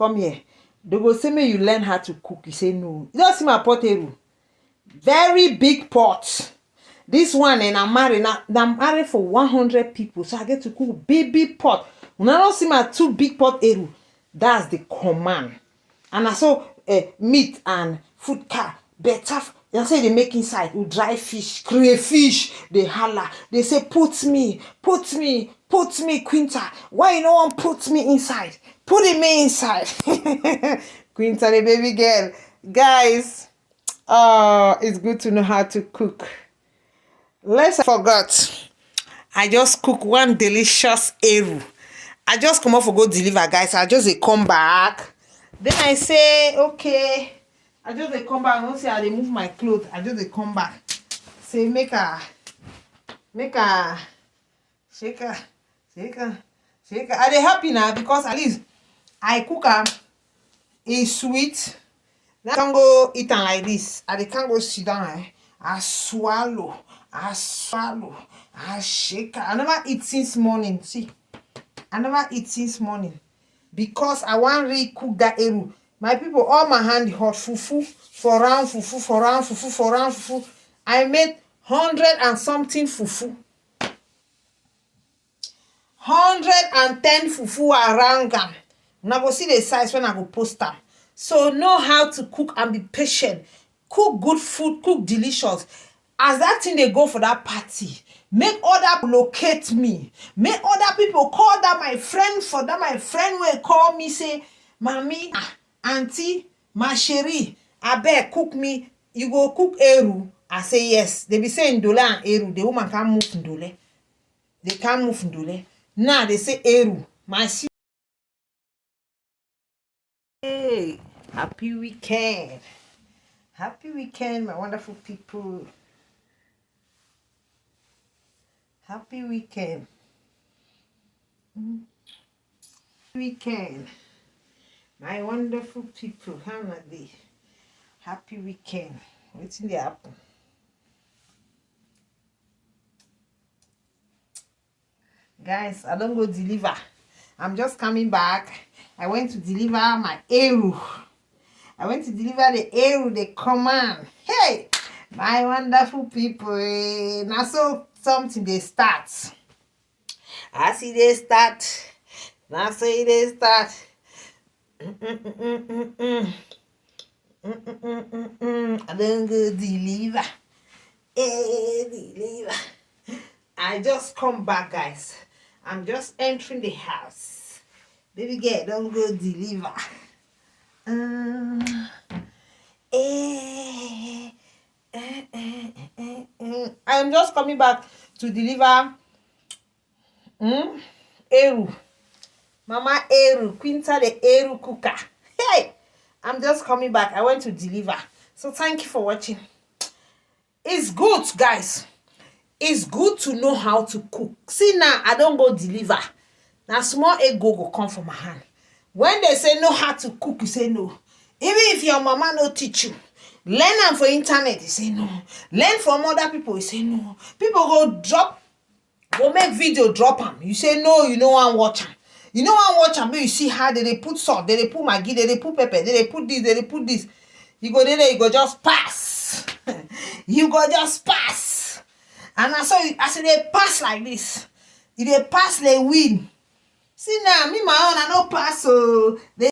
come here. They go say me you learn how to cook. You say no. You don't see my pot eru. Very big pot. This one and I'm married for 100 people. So I get to cook baby pot. When I don't see my 2 big pot eru, that's the command. And I saw meat and food car better. They say they make inside with dry fish, crayfish. They holla. They say put me, Quinta. Why you no want put me inside? Put me inside. Quinta, the baby girl. Guys, it's good to know how to cook. Let's forget. I just cook one delicious eru. I just come off for go deliver, guys. I just come back. Then I say, okay. I just come back. I don't say I remove my clothes. I just come back. Say make a shake. Are they happy now? Because at least I cook is sweet. I can't go eat am like this. I can't go sit down. I swallow. I shake. I never eat since morning. See, I never eat since morning because I want really cook that eru. My people, all my hand hot fufu for round fufu. I made 100 and something fufu. 110 fufu around them. Now go see the size when I go post them. So know how to cook and be patient. Cook good food, cook delicious. As that thing they go for that party, make other locate me. Make other people call that my friend for that my friend will call me say, Mommy, auntie, ma chérie, abeg cook me. You go cook eru. I say yes. They be saying ndole and eru. The woman can't move ndole. They can't move ndole. Now they say eru. My hey, happy weekend. Happy weekend, my wonderful people. Happy weekend. Weekend. My wonderful people. How are they? Happy weekend. What's in the happen? Guys, I don't go deliver. I'm just coming back. I went to deliver my eru. I went to deliver the eru, the command. Hey, my wonderful people. Now so something they start. I see they start. Now say they start. I don't go deliver. Deliver. I just come back, guys. I'm just entering the house. Baby girl, don't go deliver. I'm just coming back to deliver eru. Mama eru, Quinta the eru cooker. Hey, I'm just coming back. I went to deliver. So thank you for watching. It's good, guys. It's good to know how to cook. See now, I don't go deliver. Now small egg go come from my hand. When they say know how to cook, you say no. Even if your mama no teach you, learn them for internet, you say no. Learn from other people, you say no. People go make video drop them. You say no, you know one watch them. You know one watch them, but you see how they put salt, they put maggi, they put pepper, they put this, they put this. You go there, you go just pass. You go just pass. And I saw I say they pass like this. If they pass, they win. See now, me my own, I no pass, so they